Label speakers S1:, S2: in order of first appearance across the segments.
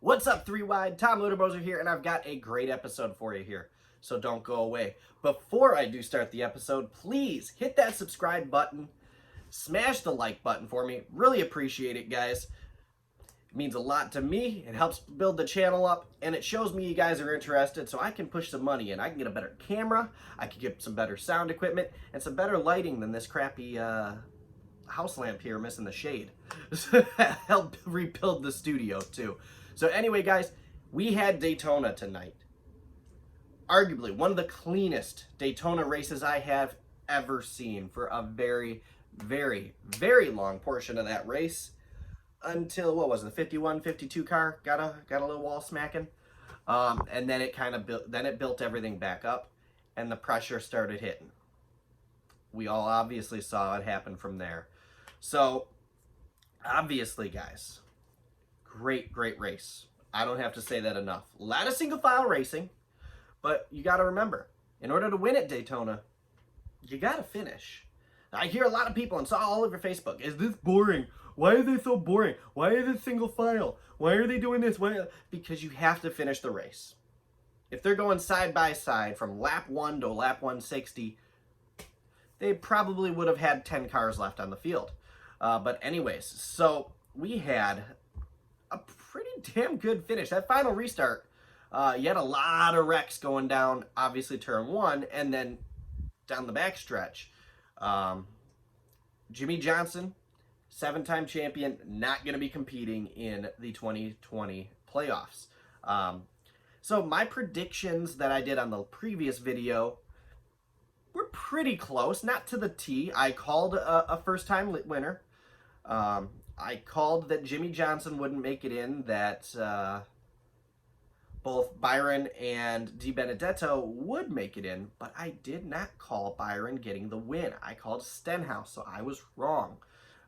S1: What's up, Three Wide? Tom Luderboser here, and I've got a great episode for you here, so don't go away. Before I do start the episode, please hit that subscribe button, smash the like button for me. Really appreciate it, guys. It means a lot to me. It helps build the channel up, and it shows me you guys are interested, so I can push some money in. I can get a better camera, I can get some better sound equipment, and some better lighting than this crappy house lamp here missing the shade. Help rebuild the studio too. So anyway, guys, we had Daytona tonight. Arguably one of the cleanest Daytona races I have ever seen for a very, very, very long portion of that race until, what was it, the 51, 52 car got a little wall smacking. And then it kind of built everything back up and the pressure started hitting. We all obviously saw it happen from there. So obviously, guys, great race. I don't have to say that enough. A lot of single file racing, but you got to remember, in order to win at Daytona, you got to finish. I hear a lot of people and saw all over Facebook, is this boring? Why are they so boring? Why is it single file? Why are they doing this? Why? Because you have to finish the race. If they're going side by side from lap 1 to lap 160, they probably would have had 10 cars left on the field. But anyways, so we had a pretty damn good finish. That final restart, you had a lot of wrecks going down, obviously turn 1, and then down the backstretch. Jimmie Johnson, 7-time champion, not going to be competing in the 2020 playoffs. So my predictions that I did on the previous video were pretty close, not to the T. I called a first-time winner. I called that Jimmie Johnson wouldn't make it in, that both Byron and DiBenedetto would make it in, but I did not call Byron getting the win. I called Stenhouse, so I was wrong.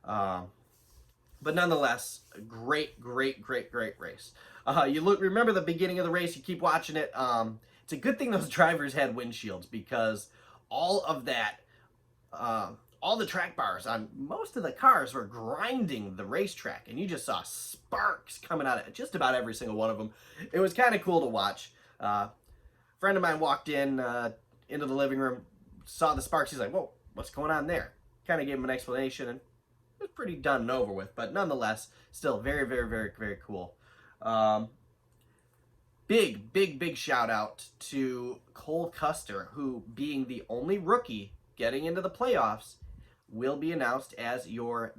S1: But nonetheless, great race. Remember the beginning of the race, you keep watching it. It's a good thing those drivers had windshields, because all of that, all the track bars on most of the cars were grinding the racetrack, and you just saw sparks coming out of just about every single one of them. It was kind of cool to watch. A friend of mine walked in into the living room, saw the sparks. He's like, "Whoa, what's going on there?" Kind of gave him an explanation, and it was pretty done and over with, but nonetheless, still very cool. Big shout out to Cole Custer, who, being the only rookie getting into the playoffs, will be announced as your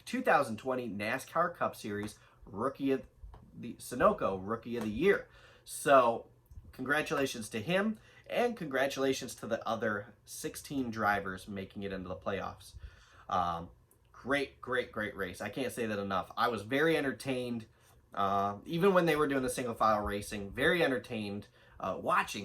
S1: 2020 NASCAR Cup Series Sunoco Rookie of the Year. So congratulations to him, and congratulations to the other 16 drivers making it into the playoffs. Great race. I can't say that enough. I was very entertained, even when they were doing the single file racing, very entertained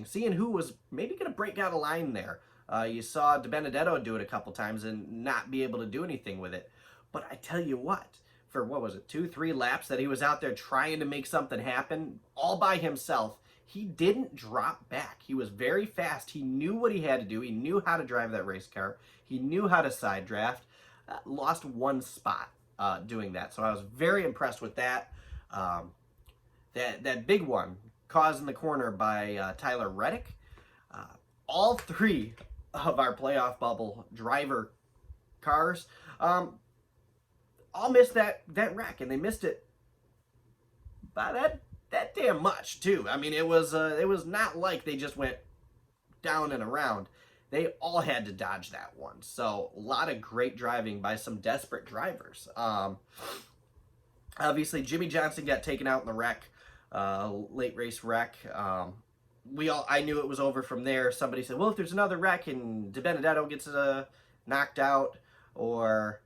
S1: seeing who was maybe going to break out a line there. You saw DiBenedetto do it a couple times and not be able to do anything with it. But I tell you what, for 2-3 laps that he was out there trying to make something happen all by himself, he didn't drop back. He was very fast. He knew what he had to do. He knew how to drive that race car. He knew how to side draft. Lost one spot doing that. So I was very impressed with that. That big one caused in the corner by Tyler Reddick. All 3 of our playoff bubble driver cars all missed that wreck, and they missed it by that damn much too. I mean, it was not like they just went down and around. They all had to dodge that one. So a lot of great driving by some desperate drivers. Obviously, Jimmie Johnson got taken out in the wreck, late race wreck. I knew it was over from there. Somebody said, well, if there's another wreck and DiBenedetto gets knocked out, or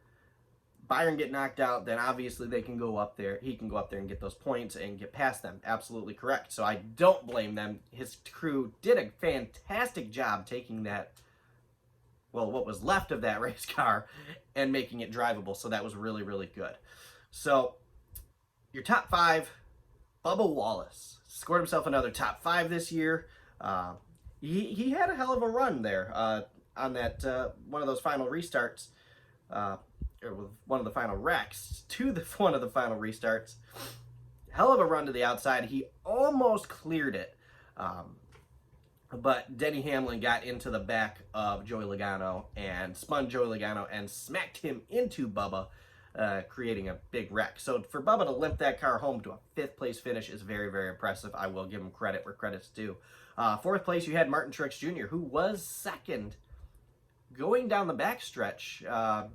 S1: Byron get knocked out, then obviously they can go up there. He can go up there and get those points and get past them. Absolutely correct. So I don't blame them. His crew did a fantastic job taking that, what was left of that race car, and making it drivable. So that was really good. So your top 5, Bubba Wallace scored himself another top 5 this year. He had a hell of a run there on that one of those final restarts. Or one of the final wrecks to one of the final restarts. hell of a run to the outside. He almost cleared it. But Denny Hamlin got into the back of Joey Logano and spun Joey Logano and smacked him into Bubba, creating a big wreck. So for Bubba to limp that car home to a 5th place finish is very, very impressive. I will give him credit where credit's due. 4th place, you had Martin Truex Jr., who was 2nd going down the backstretch.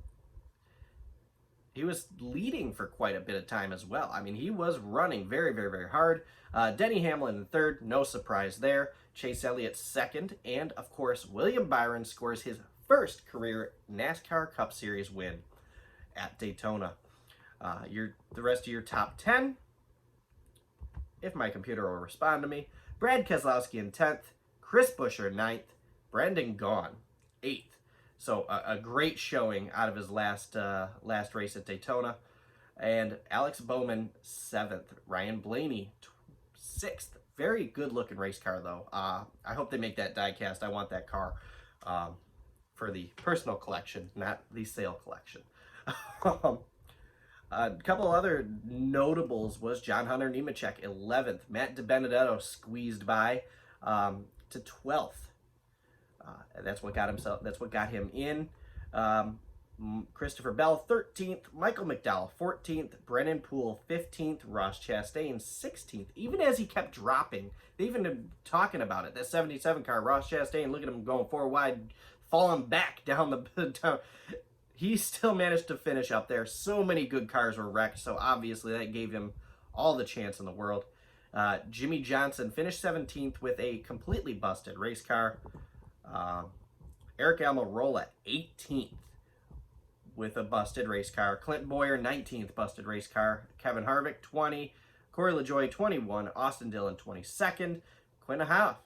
S1: He was leading for quite a bit of time as well. I mean, he was running very, very, very hard. Denny Hamlin in 3rd, no surprise there. Chase Elliott 2nd. And, of course, William Byron scores his 1st career NASCAR Cup Series win at Daytona. The rest of your top 10, if my computer will respond to me, Brad Keselowski in 10th, Chris Buescher 9th, Brandon Gaughan 8th. So a great showing out of his last race at Daytona. And Alex Bowman 7th, Ryan Blaney 6th. Very good looking race car though. I hope they make that die cast. I want that car for the personal collection, not the sale collection. A couple other notables was John Hunter Nemechek 11th. Matt DiBenedetto squeezed by to 12th. That's what got him in. Christopher Bell 13th, Michael McDowell 14th, Brennan Poole 15th, Ross Chastain 16th. Even as he kept dropping, they even been talking about it. That 77 car, Ross Chastain, look at him going 4 wide, falling back down the down. He still managed to finish up there. So many good cars were wrecked, so obviously that gave him all the chance in the world. Jimmy Johnson finished 17th with a completely busted race car. Eric Almirola 18th with a busted race car. Clint Boyer 19th busted race car. Kevin Harvick 20. Corey LaJoie 21. Austin Dillon 22nd. Quinn Houff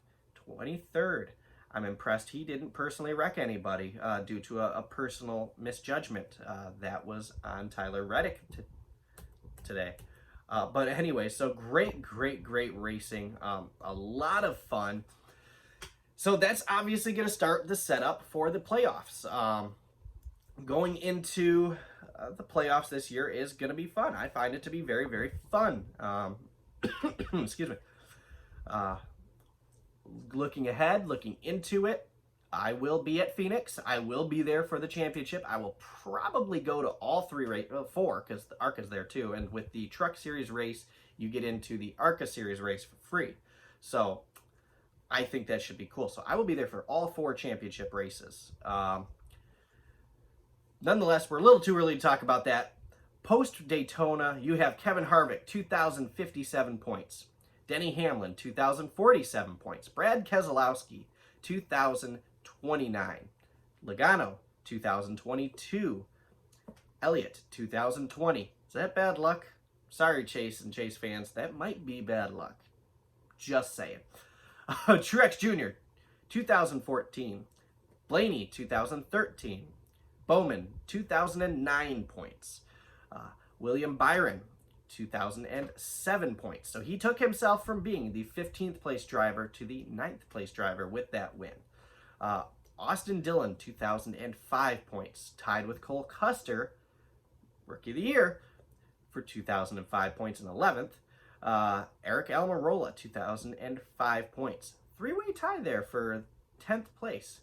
S1: 23rd. I'm impressed he didn't personally wreck anybody due to a personal misjudgment that was on Tyler Reddick today. But anyway, so great racing. A lot of fun. So that's obviously going to start the setup for the playoffs. Going into the playoffs this year is going to be fun. I find it to be very, very fun. Excuse me. Looking ahead, looking into it, I will be at Phoenix. I will be there for the championship. I will probably go to all 4, because the ARCA's there too. And with the Truck Series race, you get into the ARCA Series race for free. So I think that should be cool. So I will be there for all 4 championship races. Nonetheless, we're a little too early to talk about that. Post Daytona, you have Kevin Harvick, 2,057 points. Denny Hamlin, 2,047 points. Brad Keselowski, 2,029. Logano, 2,022. Elliott, 2,020. Is that bad luck? Sorry, Chase and Chase fans. That might be bad luck. Just saying. Truex Jr., 2014. Blaney, 2013. Bowman, 2009 points. William Byron, 2007 points. So he took himself from being the 15th place driver to the 9th place driver with that win. Austin Dillon, 2005 points, tied with Cole Custer, Rookie of the Year, for 2005 points in 11th. Eric Almirola, 2005 points. 3-way tie there for 10th place.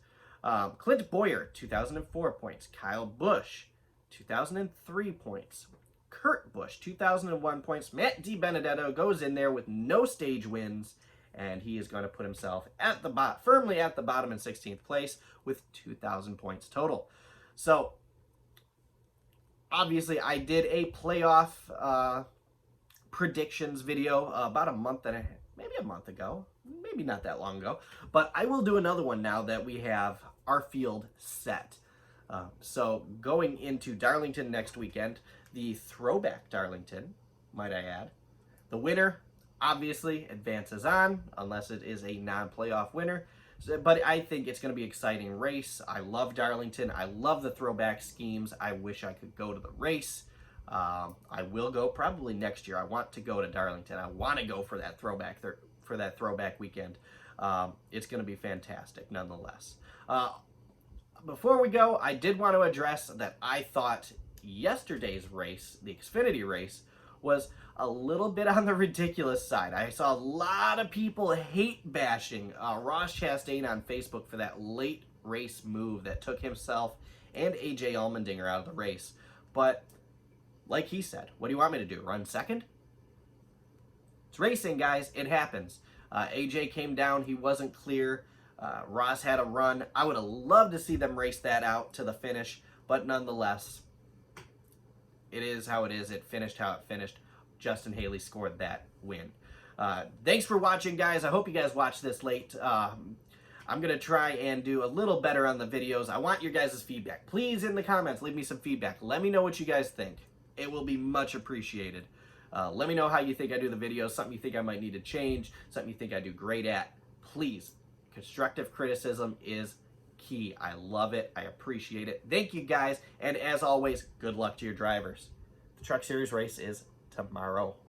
S1: Clint Boyer, 2004 points. Kyle Busch, 2003 points. Kurt Busch, 2001 points. Matt DiBenedetto goes in there with no stage wins, and he is going to put himself at the firmly at the bottom in 16th place with 2,000 points total. So, obviously, I did a playoff predictions video about maybe a month ago, maybe not that long ago, but I will do another one now that we have our field set. So going into Darlington next weekend, the throwback Darlington, might I add, the winner obviously advances on unless it is a non-playoff winner. But I think it's going to be an exciting race. I love Darlington. I love the throwback schemes. I wish I could go to the race. I will go probably next year. I want to go to Darlington. I want to go for that throwback weekend. It's going to be fantastic nonetheless. Before we go, I did want to address that I thought yesterday's race, the Xfinity race, was a little bit on the ridiculous side. I saw a lot of people hate bashing Ross Chastain on Facebook for that late race move that took himself and AJ Allmendinger out of the race. But like he said, what do you want me to do? Run second? It's racing, guys. It happens. AJ came down. He wasn't clear. Ross had a run. I would have loved to see them race that out to the finish, but nonetheless, it is how it is. It finished how it finished. Justin Haley scored that win. Thanks for watching, guys. I hope you guys watched this late. I'm going to try and do a little better on the videos. I want your guys' feedback. Please, in the comments, leave me some feedback. Let me know what you guys think. It will be much appreciated. Let me know how you think I do the videos, something you think I might need to change, something you think I do great at. Please, constructive criticism is key. I love it. I appreciate it. Thank you, guys. And as always, good luck to your drivers. The Truck Series race is tomorrow.